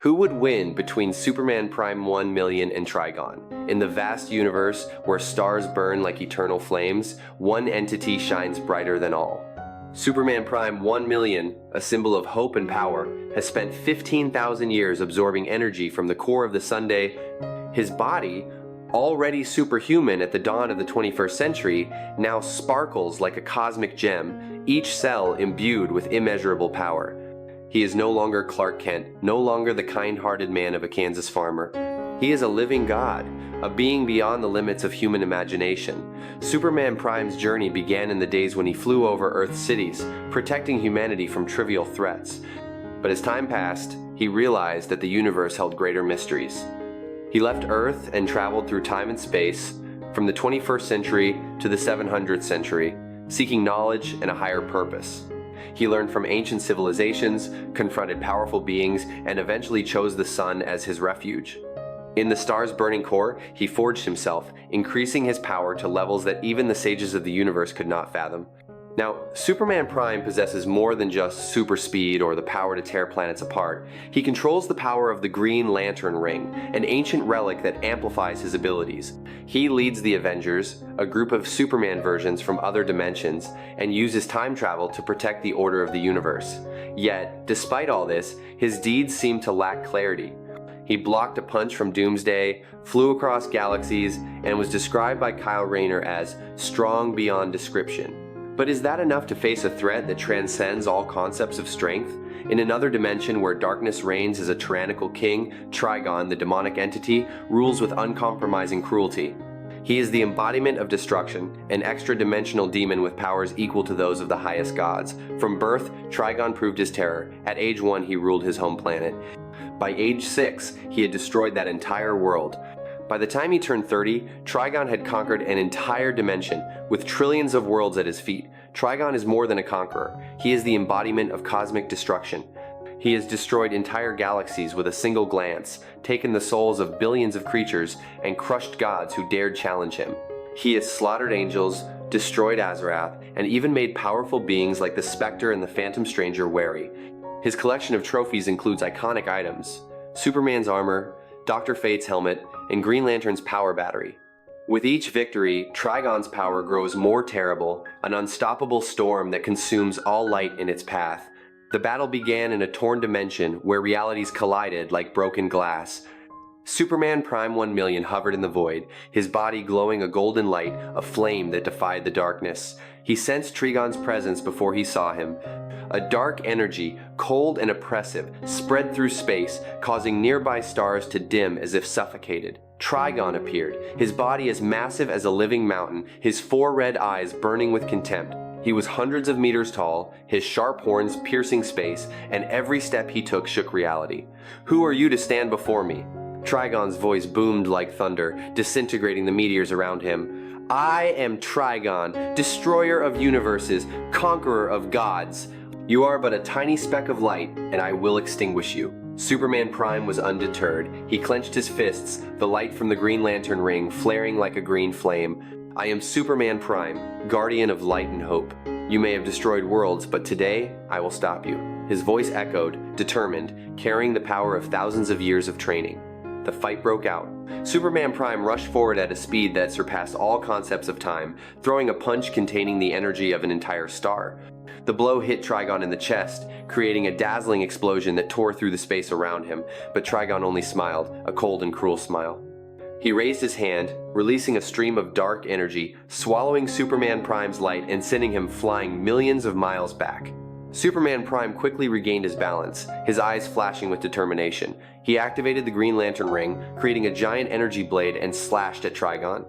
Who would win between Superman Prime 1 million and Trigon? In the vast universe where stars burn like eternal flames, one entity shines brighter than all. Superman Prime 1 million, a symbol of hope and power, has spent 15,000 years absorbing energy from the core of the Sunday. His body, already superhuman at the dawn of the 21st century, now sparkles like a cosmic gem, each cell imbued with immeasurable power. He is no longer Clark Kent, no longer the kind-hearted man of a Kansas farmer. He is a living god, a being beyond the limits of human imagination. Superman Prime's journey began in the days when he flew over Earth's cities, protecting humanity from trivial threats. But as time passed, he realized that the universe held greater mysteries. He left Earth and traveled through time and space, from the 21st century to the 700th century, seeking knowledge and a higher purpose. He learned from ancient civilizations, confronted powerful beings, and eventually chose the sun as his refuge. In the star's burning core, he forged himself, increasing his power to levels that even the sages of the universe could not fathom. Now, Superman Prime possesses more than just super speed or the power to tear planets apart. He controls the power of the Green Lantern Ring, an ancient relic that amplifies his abilities. He leads the Avengers, a group of Superman versions from other dimensions, and uses time travel to protect the order of the universe. Yet, despite all this, his deeds seem to lack clarity. He blocked a punch from Doomsday, flew across galaxies, and was described by Kyle Rayner as strong beyond description. But is that enough to face a threat that transcends all concepts of strength? In another dimension where darkness reigns as a tyrannical king, Trigon, the demonic entity, rules with uncompromising cruelty. He is the embodiment of destruction, an extra-dimensional demon with powers equal to those of the highest gods. From birth, Trigon proved his terror. At age 1, he ruled his home planet. By age 6, he had destroyed that entire world. By the time he turned 30, Trigon had conquered an entire dimension, with trillions of worlds at his feet. Trigon is more than a conqueror. He is the embodiment of cosmic destruction. He has destroyed entire galaxies with a single glance, taken the souls of billions of creatures, and crushed gods who dared challenge him. He has slaughtered angels, destroyed Azarath, and even made powerful beings like the Spectre and the Phantom Stranger wary. His collection of trophies includes iconic items: Superman's armor, Dr. Fate's helmet, and Green Lantern's power battery. With each victory, Trigon's power grows more terrible, an unstoppable storm that consumes all light in its path. The battle began in a torn dimension where realities collided like broken glass. Superman Prime 1 million hovered in the void, his body glowing a golden light, a flame that defied the darkness. He sensed Trigon's presence before he saw him. A dark energy, cold and oppressive, spread through space, causing nearby stars to dim as if suffocated. Trigon appeared, his body as massive as a living mountain, his 4 red eyes burning with contempt. He was hundreds of meters tall, his sharp horns piercing space, and every step he took shook reality. "Who are you to stand before me?" Trigon's voice boomed like thunder, disintegrating the meteors around him. "I am Trigon, destroyer of universes, conqueror of gods. You are but a tiny speck of light, and I will extinguish you." Superman Prime was undeterred. He clenched his fists, the light from the Green Lantern ring flaring like a green flame. "I am Superman Prime, guardian of light and hope. You may have destroyed worlds, but today I will stop you." His voice echoed, determined, carrying the power of thousands of years of training. The fight broke out. Superman Prime rushed forward at a speed that surpassed all concepts of time, throwing a punch containing the energy of an entire star. The blow hit Trigon in the chest, creating a dazzling explosion that tore through the space around him, but Trigon only smiled, a cold and cruel smile. He raised his hand, releasing a stream of dark energy, swallowing Superman Prime's light and sending him flying millions of miles back. Superman Prime quickly regained his balance, his eyes flashing with determination. He activated the Green Lantern ring, creating a giant energy blade and slashed at Trigon.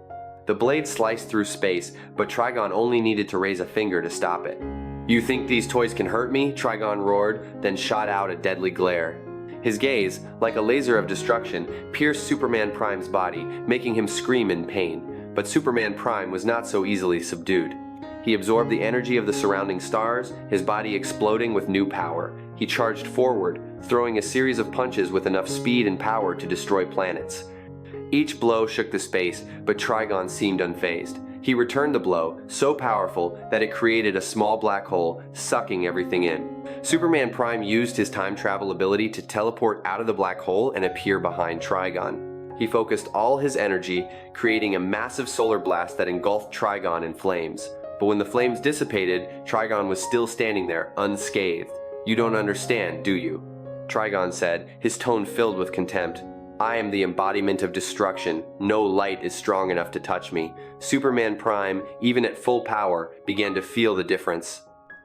The blade sliced through space, but Trigon only needed to raise a finger to stop it. "You think these toys can hurt me?" Trigon roared, then shot out a deadly glare. His gaze, like a laser of destruction, pierced Superman Prime's body, making him scream in pain. But Superman Prime was not so easily subdued. He absorbed the energy of the surrounding stars, his body exploding with new power. He charged forward, throwing a series of punches with enough speed and power to destroy planets. Each blow shook the space, but Trigon seemed unfazed. He returned the blow, so powerful that it created a small black hole, sucking everything in. Superman Prime used his time travel ability to teleport out of the black hole and appear behind Trigon. He focused all his energy, creating a massive solar blast that engulfed Trigon in flames. But when the flames dissipated, Trigon was still standing there, unscathed. "You don't understand, do you?" Trigon said, his tone filled with contempt. "I am the embodiment of destruction. No light is strong enough to touch me." Superman Prime, even at full power, began to feel the difference.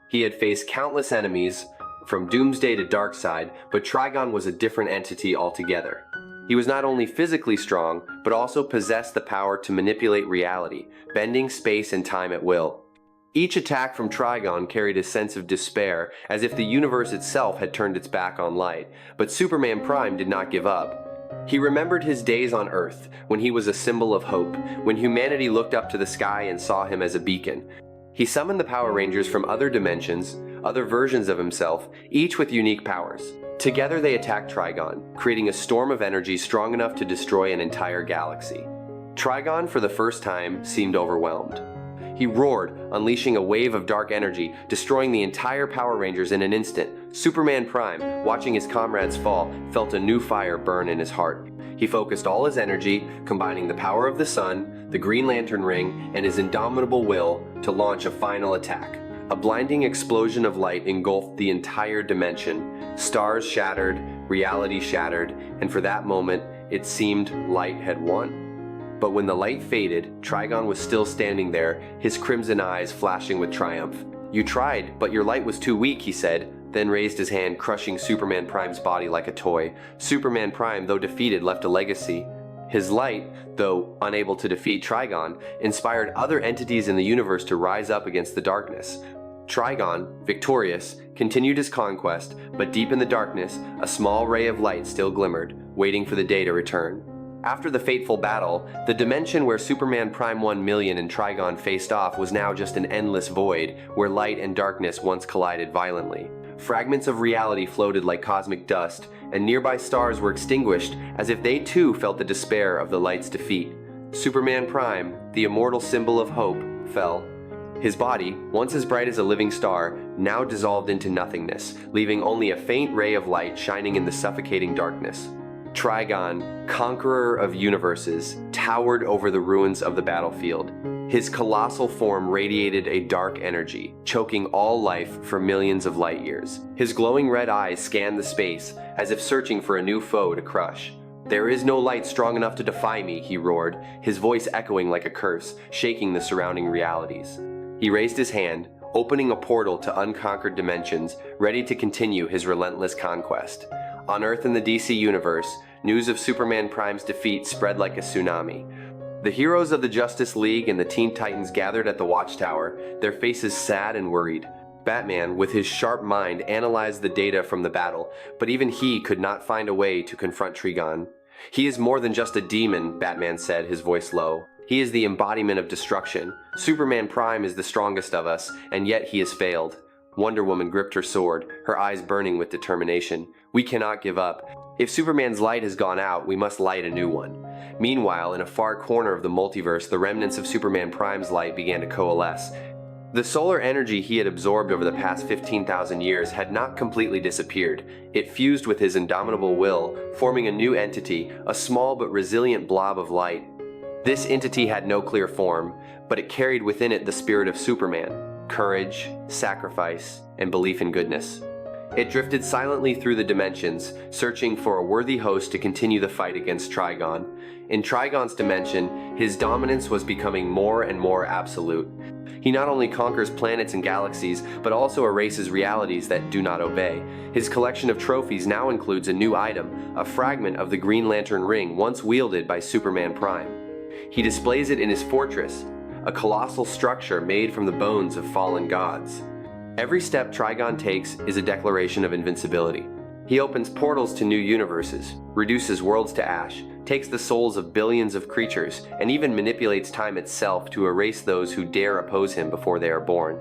He had faced countless enemies, from Doomsday to Darkseid, but Trigon was a different entity altogether. He was not only physically strong, but also possessed the power to manipulate reality, bending space and time at will. Each attack from Trigon carried a sense of despair, as if the universe itself had turned its back on light. But Superman Prime did not give up. He remembered his days on Earth, when he was a symbol of hope, when humanity looked up to the sky and saw him as a beacon. He summoned the Power Rangers from other dimensions, other versions of himself, each with unique powers. Together they attacked Trigon, creating a storm of energy strong enough to destroy an entire galaxy. Trigon, for the first time, seemed overwhelmed. He roared, unleashing a wave of dark energy, destroying the entire Power Rangers in an instant. Superman Prime, watching his comrades fall, felt a new fire burn in his heart. He focused all his energy, combining the power of the sun, the Green Lantern ring, and his indomitable will to launch a final attack. A blinding explosion of light engulfed the entire dimension. Stars shattered, reality shattered, and for that moment, it seemed light had won. But when the light faded, Trigon was still standing there, his crimson eyes flashing with triumph. "You tried, but your light was too weak," he said, then raised his hand, crushing Superman Prime's body like a toy. Superman Prime, though defeated, left a legacy. His light, though unable to defeat Trigon, inspired other entities in the universe to rise up against the darkness. Trigon, victorious, continued his conquest, but deep in the darkness, a small ray of light still glimmered, waiting for the day to return. After the fateful battle, the dimension where Superman Prime 1 million and Trigon faced off was now just an endless void, where light and darkness once collided violently. Fragments of reality floated like cosmic dust, and nearby stars were extinguished as if they too felt the despair of the light's defeat. Superman Prime, the immortal symbol of hope, fell. His body, once as bright as a living star, now dissolved into nothingness, leaving only a faint ray of light shining in the suffocating darkness. Trigon, conqueror of universes, towered over the ruins of the battlefield. His colossal form radiated a dark energy, choking all life for millions of light years. His glowing red eyes scanned the space, as if searching for a new foe to crush. "There is no light strong enough to defy me," he roared, his voice echoing like a curse, shaking the surrounding realities. He raised his hand, opening a portal to unconquered dimensions, ready to continue his relentless conquest. On Earth and the DC Universe, news of Superman Prime's defeat spread like a tsunami. The heroes of the Justice League and the Teen Titans gathered at the Watchtower, their faces sad and worried. Batman, with his sharp mind, analyzed the data from the battle, but even he could not find a way to confront Trigon. "He is more than just a demon," Batman said, his voice low. "He is the embodiment of destruction. Superman Prime is the strongest of us, and yet he has failed." Wonder Woman gripped her sword, her eyes burning with determination. "We cannot give up. If Superman's light has gone out, we must light a new one." Meanwhile, in a far corner of the multiverse, the remnants of Superman Prime's light began to coalesce. The solar energy he had absorbed over the past 15,000 years had not completely disappeared. It fused with his indomitable will, forming a new entity, a small but resilient blob of light. This entity had no clear form, but it carried within it the spirit of Superman: courage, sacrifice, and belief in goodness. It drifted silently through the dimensions, searching for a worthy host to continue the fight against Trigon. In Trigon's dimension, his dominance was becoming more and more absolute. He not only conquers planets and galaxies, but also erases realities that do not obey. His collection of trophies now includes a new item, a fragment of the Green Lantern ring once wielded by Superman Prime. He displays it in his fortress, a colossal structure made from the bones of fallen gods. Every step Trigon takes is a declaration of invincibility. He opens portals to new universes, reduces worlds to ash, takes the souls of billions of creatures, and even manipulates time itself to erase those who dare oppose him before they are born.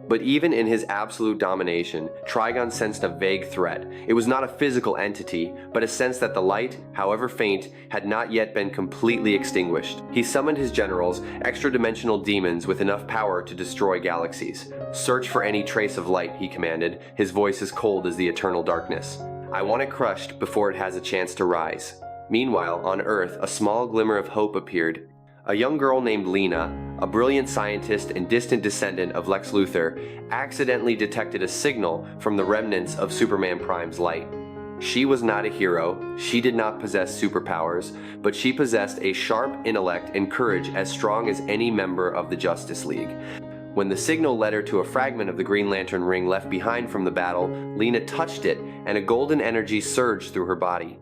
But even in his absolute domination, Trigon sensed a vague threat. It was not a physical entity, but a sense that the light, however faint, had not yet been completely extinguished. He summoned his generals, extra-dimensional demons with enough power to destroy galaxies. "Search for any trace of light," he commanded, his voice as cold as the eternal darkness. "I want it crushed before it has a chance to rise." Meanwhile, on Earth, a small glimmer of hope appeared. A young girl named Lena, a brilliant scientist and distant descendant of Lex Luthor, accidentally detected a signal from the remnants of Superman Prime's light. She was not a hero, she did not possess superpowers, but she possessed a sharp intellect and courage as strong as any member of the Justice League. When the signal led her to a fragment of the Green Lantern ring left behind from the battle, Lena touched it, and a golden energy surged through her body.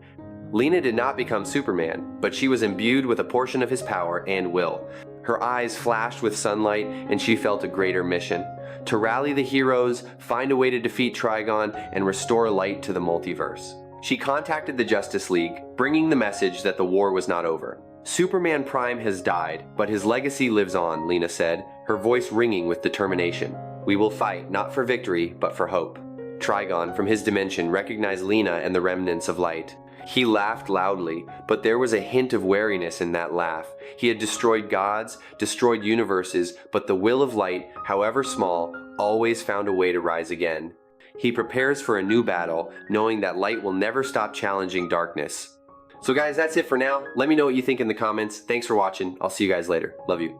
Lena did not become Superman, but she was imbued with a portion of his power and will. Her eyes flashed with sunlight, and she felt a greater mission: to rally the heroes, find a way to defeat Trigon, and restore light to the multiverse. She contacted the Justice League, bringing the message that the war was not over. "Superman Prime has died, but his legacy lives on," Lena said, her voice ringing with determination. "We will fight, not for victory, but for hope." Trigon, from his dimension, recognized Lena and the remnants of light. He laughed loudly, but there was a hint of wariness in that laugh. He had destroyed gods, destroyed universes, but the will of light, however small, always found a way to rise again. He prepares for a new battle, knowing that light will never stop challenging darkness. So guys, that's it for now. Let me know what you think in the comments. Thanks for watching. I'll see you guys later. Love you.